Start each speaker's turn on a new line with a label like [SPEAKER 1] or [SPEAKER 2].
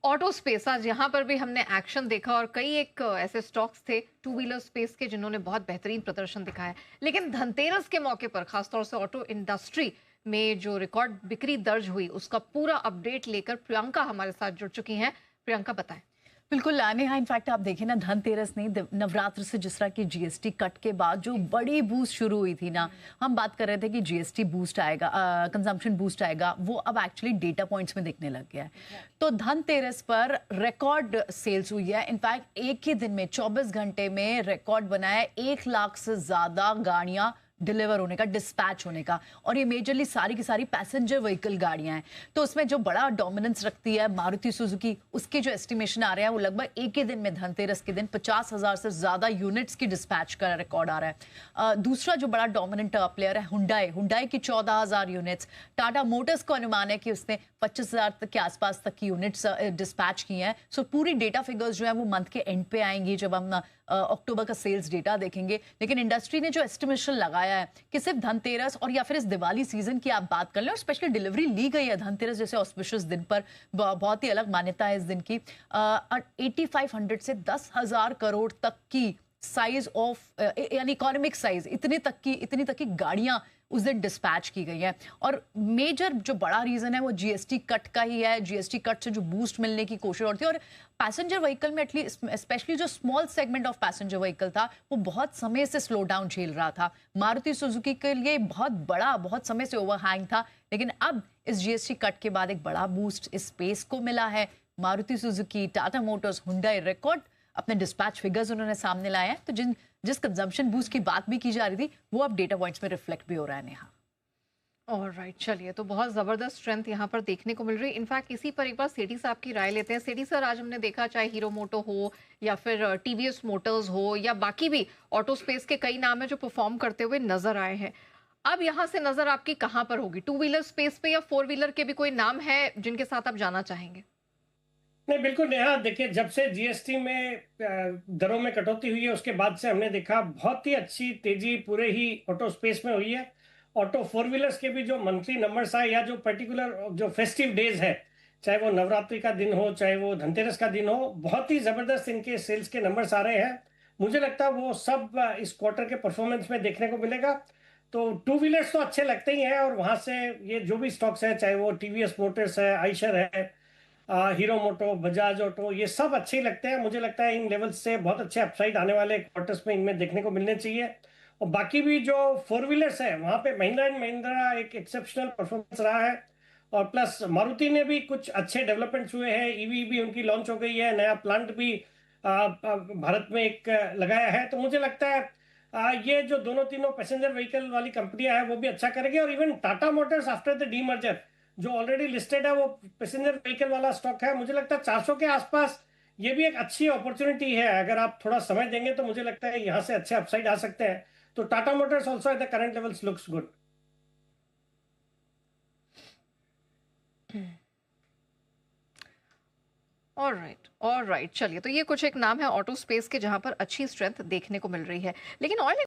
[SPEAKER 1] Auto space आज यहाँ पर भी हमने एक्शन देखा और कई एक ऐसे स्टॉक्स थे टू व्हीलर स्पेस के जिन्होंने बहुत बेहतरीन प्रदर्शन दिखाया। लेकिन धनतेरस के मौके पर खासतौर से ऑटो इंडस्ट्री में जो रिकॉर्ड बिक्री दर्ज हुई उसका पूरा अपडेट लेकर प्रियंका हमारे साथ जुड़ चुकी हैं। प्रियंका बताएं।
[SPEAKER 2] बिल्कुल नेहा, इनफैक्ट आप देखें ना, धनतेरस नहीं, नवरात्र से जिस तरह की जीएसटी कट के बाद जो बड़ी बूस्ट शुरू हुई थी ना, हम बात कर रहे थे कि जीएसटी बूस्ट आएगा, कंजम्पशन बूस्ट आएगा, वो अब एक्चुअली डेटा पॉइंट्स में दिखने लग गया है। तो धनतेरस पर रिकॉर्ड सेल्स हुई है। इनफैक्ट एक ही दिन में 24 घंटे में रिकॉर्ड बनाया, 1 लाख से ज्यादा गाड़ियां डिलीवर होने का, डिस्पैच होने का, और ये मेजरली सारी की सारी पैसेंजर व्हीकल गाड़ियां हैं। तो उसमें जो बड़ा डोमिनेंस रखती है मारुति सुजुकी, उसके जो एस्टिमेशन आ रहे हैं वो लगभग एक ही दिन में धनतेरस के दिन 50,000 से ज्यादा यूनिट्स की डिस्पैच का रिकॉर्ड आ रहा है। दूसरा जो बड़ा डोमिनेंट प्लेयर है हुंडई की 14,000 यूनिट्स। टाटा मोटर्स को अनुमान है कि उसने 25,000 तक के आसपास तक की यूनिट्स डिस्पैच की हैं। सो पूरी डेटा फिगर्स जो है वो मंथ के एंड पे आएंगी जब हम अक्टूबर का सेल्स डेटा देखेंगे। लेकिन इंडस्ट्री ने जो एस्टिमेशन लगाया है कि सिर्फ धनतेरस और या फिर इस दिवाली सीजन की आप बात कर लें, और स्पेशली डिलीवरी ली गई है धनतेरस जैसे ऑस्पिशियस दिन पर, बहुत ही अलग मान्यता है इस दिन की। 8500 से 10,000 करोड़ तक की साइज ऑफ यानी इकोनॉमिक साइज, इतनी तक की गाड़ियां उस दिन डिस्पैच की गई है। और मेजर जो बड़ा रीजन है वो जीएसटी कट का ही है। जीएसटी कट से जो बूस्ट मिलने की कोशिश होती है, और पैसेंजर व्हीकल में एटलीस्ट स्पेशली जो small segment of passenger vehicle था वो बहुत समय से स्लो डाउन झेल रहा था। मारुति सुजुकी के लिए बहुत समय से ओवरहैंग था, लेकिन अब इस जीएसटी कट के बाद एक बड़ा बूस्ट इस स्पेस को मिला है। Maruti Suzuki, Tata Motors, Hyundai record अपने डिस्पैच फिगर्स उन्होंने सामने लाए हैं। तो जिस कंजम्पशन बूस्ट की बात भी की जा रही थी वो अब डेटा पॉइंट्स में रिफ्लेक्ट भी हो रहा है नेहा।
[SPEAKER 1] ऑलराइट, चलिए, तो बहुत ज़बरदस्त स्ट्रेंथ यहाँ पर देखने को मिल रही है। इनफैक्ट इसी पर एक बार सेठी साहब की राय लेते हैं। सेठी सर, आज हमने देखा चाहे हीरो मोटो हो या फिर टीवीएस मोटर्स हो या बाकी भी ऑटो स्पेस के कई नाम है जो परफॉर्म करते हुए नजर आए हैं। अब यहाँ से नजर आपकी कहाँ पर होगी? टू व्हीलर स्पेस पे या फोर व्हीलर के भी कोई नाम है जिनके साथ आप जाना चाहेंगे?
[SPEAKER 3] नहीं, बिल्कुल नेहा, देखिए, जब से जीएसटी में दरों में कटौती हुई है उसके बाद से हमने देखा बहुत ही अच्छी तेजी पूरे ही ऑटो स्पेस में हुई है। ऑटो फोर व्हीलर्स के भी जो मंथली नंबर्स आए या जो पर्टिकुलर जो फेस्टिव डेज है, चाहे वो नवरात्रि का दिन हो चाहे वो धनतेरस का दिन हो, बहुत ही जबरदस्त इनके सेल्स के नंबर्स आ रहे हैं। मुझे लगता है वो सब इस क्वार्टर के परफॉर्मेंस में देखने को मिलेगा। तो टू व्हीलर्स तो अच्छे लगते ही हैं, और वहां से ये जो भी स्टॉक्स है, चाहे वो टीवीएस मोटर्स है, आइशर है, हीरो मोटो, बजाज ऑटो, ये सब अच्छे ही लगते हैं। मुझे लगता है इन लेवल्स से बहुत अच्छे अपसाइड आने वाले क्वार्टर्स में इनमें देखने को मिलने चाहिए। और बाकी भी जो फोर व्हीलर्स है वहां पे महिंद्रा एंड महिंद्रा एक एक्सेप्शनल परफॉर्मेंस रहा है। और प्लस मारुति ने भी कुछ अच्छे डेवलपमेंट्स हुए हैं। ईवी भी उनकी लॉन्च हो गई है, नया प्लांट भी भारत में एक लगाया है। तो मुझे लगता है ये जो दोनों तीनों पैसेंजर व्हीकल वाली कंपनियां हैं वो भी अच्छा करेंगे। और even Tata Motors after the demerger जो ऑलरेडी लिस्टेड है वो पैसेंजर व्हीकल वाला स्टॉक है, मुझे लगता है 400 के आसपास ये भी एक अच्छी अपॉर्चुनिटी है। अगर आप थोड़ा समय देंगे तो मुझे लगता है यहाँ से अच्छे अपसाइड आ सकते हैं। तो Tata Motors also at the current levels looks good.
[SPEAKER 1] Alright, चलिए, तो ये कुछ एक नाम है ऑटो स्पेस के जहां पर अच्छी स्ट्रेंथ देखने को मिल रही है। लेकिन ऑयल